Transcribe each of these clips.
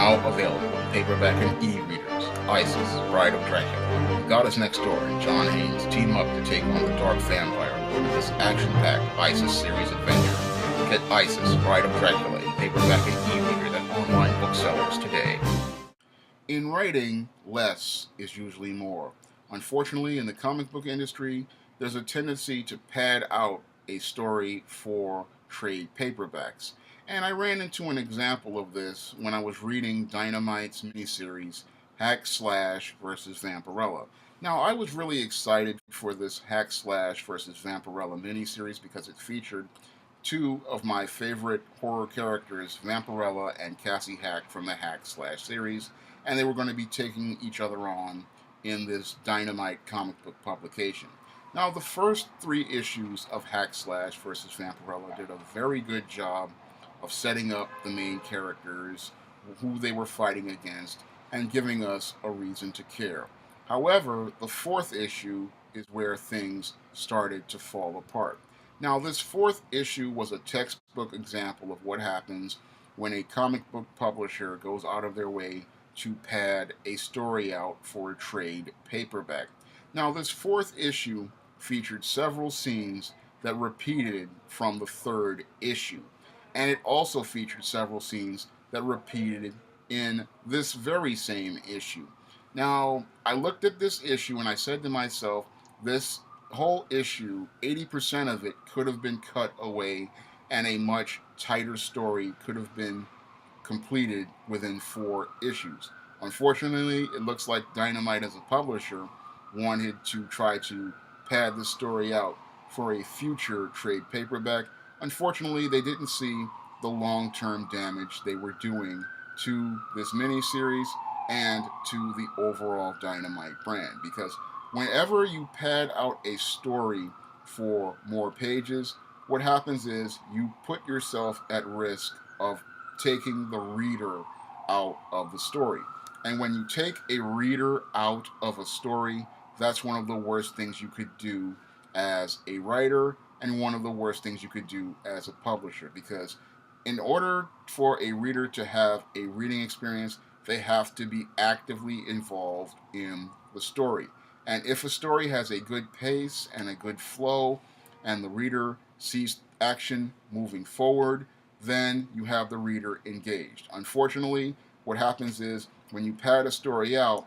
now available in paperback and e-readers. Isis, Bride of Dracula. Goddess Next Door and John Haynes team up to take on the Dark Vampire Lord in this action-packed Isis series adventure. Get Isis, Bride of Dracula in paperback and e-readers at online booksellers today. In writing, less is usually more. Unfortunately, in the comic book industry, there's a tendency to pad out a story for trade paperbacks. And I ran into an example of this when I was reading Dynamite's miniseries, Hack Slash versus Vampirella. Now, I was really excited for this Hack Slash versus Vampirella miniseries because it featured two of my favorite horror characters, Vampirella and Cassie Hack from the Hack Slash series, and they were going to be taking each other on in this Dynamite comic book publication. Now, the first three issues of Hack Slash versus Vampirella did a very good job of setting up the main characters, who they were fighting against, and giving us a reason to care. However, the fourth issue is where things started to fall apart. Now, this fourth issue was a textbook example of what happens when a comic book publisher goes out of their way to pad a story out for a trade paperback. Now, this fourth issue featured several scenes that repeated from the third issue, and it also featured several scenes that repeated in this very same issue. Now, I looked at this issue and I said to myself, this whole issue, 80% of it could have been cut away and a much tighter story could have been completed within 4 issues. Unfortunately, it looks like Dynamite as a publisher wanted to try to pad the story out for a future trade paperback. Unfortunately, they didn't see the long-term damage they were doing to this miniseries and to the overall Dynamite brand, because whenever you pad out a story for more pages, what happens is you put yourself at risk of taking the reader out of the story. And when you take a reader out of a story, that's one of the worst things you could do as a writer and one of the worst things you could do as a publisher, because in order for a reader to have a reading experience, they have to be actively involved in the story. And if a story has a good pace and a good flow and the reader sees action moving forward, then you have the reader engaged. Unfortunately, what happens is when you pad a story out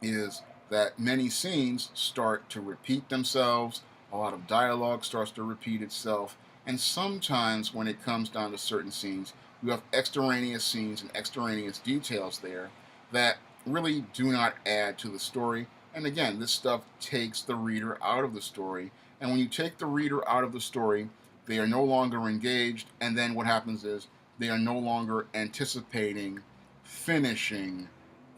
is that many scenes start to repeat themselves, a lot of dialogue starts to repeat itself, and sometimes when it comes down to certain scenes, you have extraneous scenes and extraneous details there that really do not add to the story. And again, this stuff takes the reader out of the story. And when you take the reader out of the story, they are no longer engaged. And then what happens is they are no longer anticipating finishing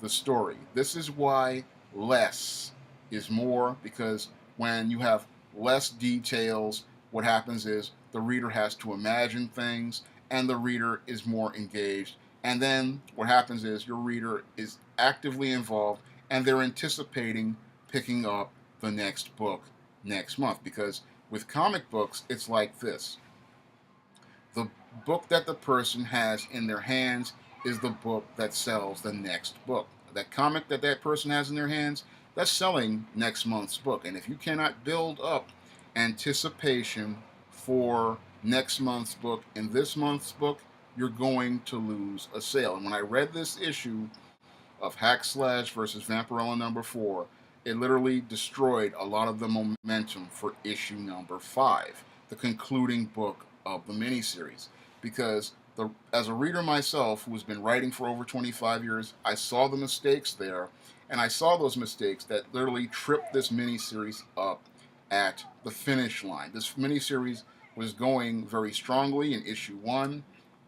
the story. This is why less is more, because when you have less details, what happens is the reader has to imagine things and the reader is more engaged. And then what happens is your reader is actively involved and they're anticipating picking up the next book next month. Because with comic books, it's like this. The book that the person has in their hands is the book that sells the next book. That comic that that person has in their hands, that's selling next month's book. And if you cannot build up anticipation for next month's book and this month's book, you're going to lose a sale. And when I read this issue of Hack Slash versus Vampirella number 4, it literally destroyed a lot of the momentum for issue number 5, the concluding book of the miniseries. Because as a reader myself who has been writing for over 25 years, I saw the mistakes there, and I saw those mistakes that literally tripped this miniseries up at the finish line. This miniseries was going very strongly in issue 1,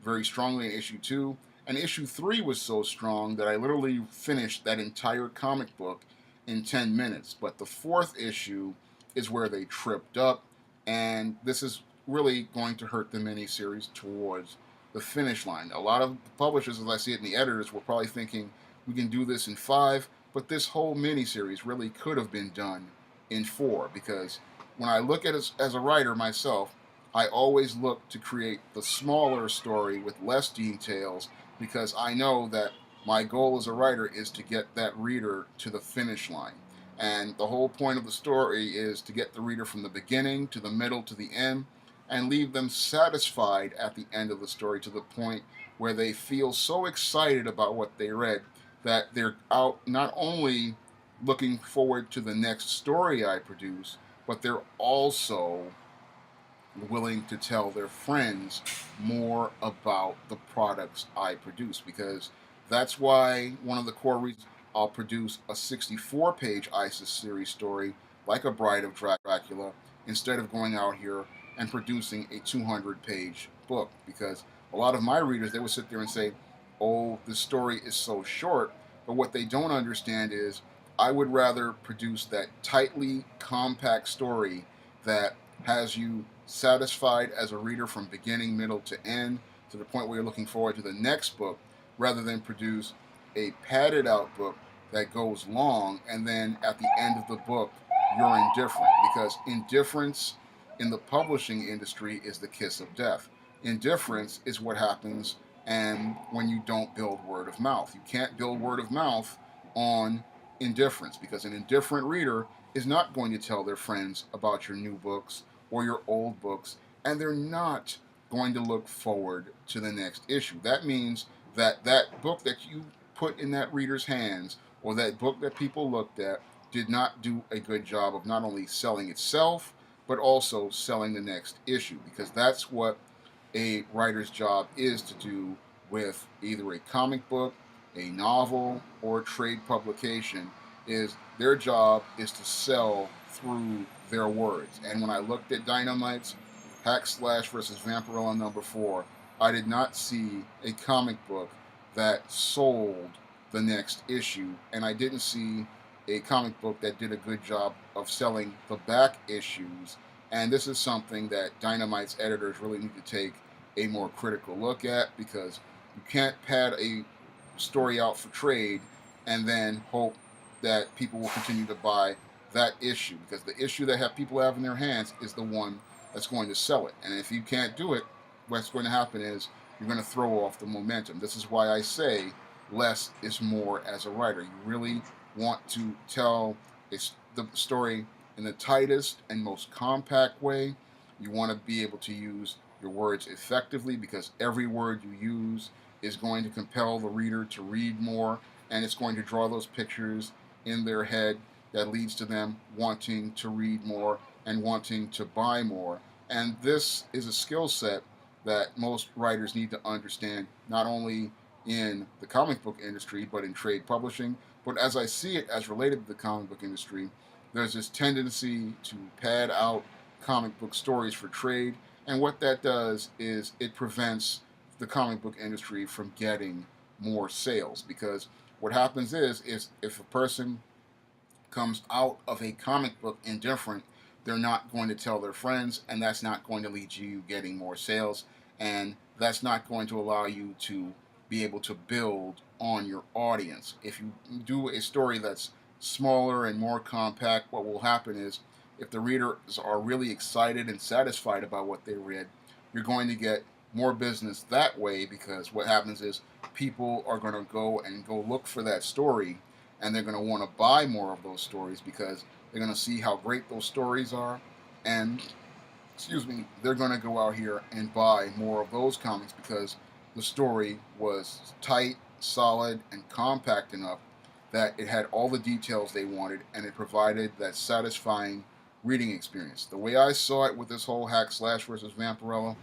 very strongly in issue 2, and issue 3 was so strong that I literally finished that entire comic book in 10 minutes. But the 4th issue is where they tripped up, and this is really going to hurt the miniseries towards the finish line. A lot of publishers, as I see it in the editors, were probably thinking we can do this in 5, but this whole miniseries really could have been done in 4, because when I look at it as a writer myself, I always look to create the smaller story with less details because I know that my goal as a writer is to get that reader to the finish line. And the whole point of the story is to get the reader from the beginning to the middle to the end and leave them satisfied at the end of the story to the point where they feel so excited about what they read that they're out not only looking forward to the next story I produce, but they're also willing to tell their friends more about the products I produce, because that's why one of the core reasons I'll produce a 64-page ISIS series story like A Bride of Dracula instead of going out here and producing a 200-page book, because a lot of my readers, they would sit there and say, oh, this story is so short, but what they don't understand is I would rather produce that tightly compact story that has you satisfied as a reader from beginning, middle to end, to the point where you're looking forward to the next book, rather than produce a padded out book that goes long and then at the end of the book you're indifferent. Because indifference in the publishing industry is the kiss of death. Indifference is what happens and when you don't build word of mouth. You can't build word of mouth on indifference, because an indifferent reader is not going to tell their friends about your new books or your old books, and they're not going to look forward to the next issue. That means that that book that you put in that reader's hands, or that book that people looked at, did not do a good job of not only selling itself, but also selling the next issue, because that's what a writer's job is to do with either a comic book, a novel, or a trade publication. Is their job is to sell through their words. And when I looked at Dynamite's Hack Slash versus Vampirella #4, I did not see a comic book that sold the next issue, and I didn't see a comic book that did a good job of selling the back issues. And this is something that Dynamite's editors really need to take a more critical look at, because you can't pad a story out for trade and then hope that people will continue to buy that issue, because the issue that people have in their hands is the one that's going to sell it. And if you can't do it, what's going to happen is you're going to throw off the momentum. This is why I say less is more as a writer. You really want to tell the story in the tightest and most compact way. You want to be able to use your words effectively, because every word you use is going to compel the reader to read more, and it's going to draw those pictures in their head that leads to them wanting to read more and wanting to buy more. And this is a skill set that most writers need to understand, not only in the comic book industry, but in trade publishing. But as I see it as related to the comic book industry, there's this tendency to pad out comic book stories for trade. And what that does is it prevents the comic book industry from getting more sales. Because what happens is if a person comes out of a comic book indifferent, they're not going to tell their friends, and that's not going to lead to you getting more sales, and that's not going to allow you to be able to build on your audience. If you do a story that's smaller and more compact, what will happen is if the readers are really excited and satisfied about what they read, you're going to get more business that way, because what happens is people are going to go look for that story, and they're going to want to buy more of those stories because they're going to see how great those stories are, and they're going to go out here and buy more of those comics because the story was tight, solid, and compact enough that it had all the details they wanted, and it provided that satisfying reading experience. The way I saw it with this whole Hack Slash versus Vampirella,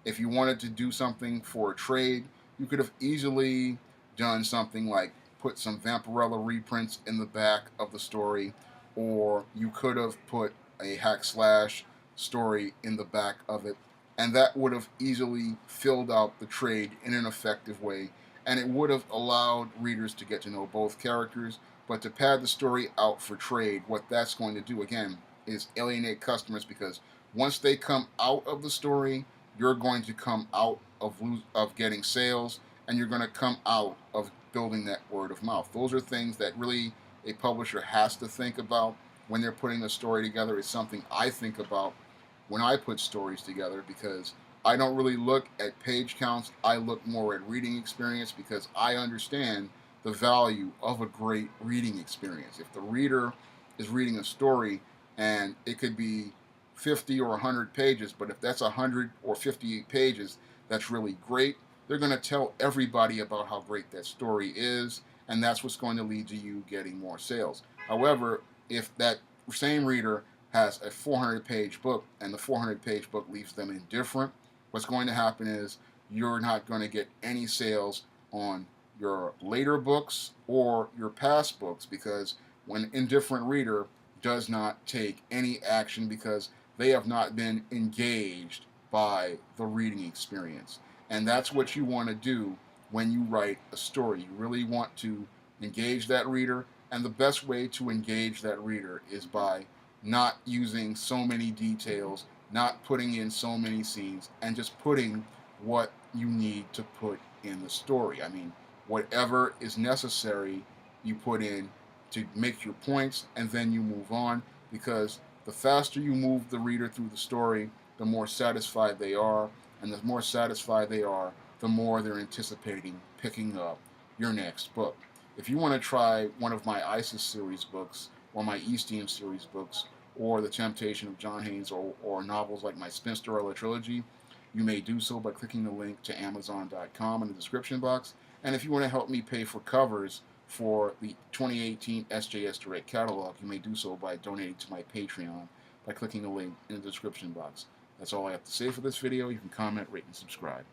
if you wanted to do something for a trade, you could have easily done something like put some Vampirella reprints in the back of the story, or you could have put a Hack Slash story in the back of it, and that would have easily filled out the trade in an effective way, and it would have allowed readers to get to know both characters. But to pad the story out for trade, what that's going to do again is alienate customers, because once they come out of the story, you're going to come out of getting sales, and you're going to come out of building that word of mouth. Those are things that really a publisher has to think about when they're putting a story together. It's something I think about when I put stories together, because I don't really look at page counts. I look more at reading experience because I understand the value of a great reading experience. If the reader is reading a story and it could be 50 or 100 pages, but if that's 100 or 58 pages, that's really great. They're going to tell everybody about how great that story is, and that's what's going to lead to you getting more sales. However, if that same reader has a 400-page book and the 400-page book leaves them indifferent, what's going to happen is you're not going to get any sales on your later books or your past books, because when indifferent reader does not take any action because they have not been engaged by the reading experience. And that's what you want to do when you write a story. You really want to engage that reader, and the best way to engage that reader is by not using so many details, not putting in so many scenes, and just putting what you need to put in the story. I mean, whatever is necessary, you put in to make your points, and then you move on, because the faster you move the reader through the story, the more satisfied they are, and the more satisfied they are, the more they're anticipating picking up your next book. If you want to try one of my ISIS series books, or my Eastium series books, or The Temptation of John Haynes, or novels like my Spinsterella trilogy, you may do so by clicking the link to Amazon.com in the description box. And if you want to help me pay for covers for the 2018 SJS Direct Catalog, you may do so by donating to my Patreon by clicking the link in the description box. That's all I have to say for this video. You can comment, rate, and subscribe.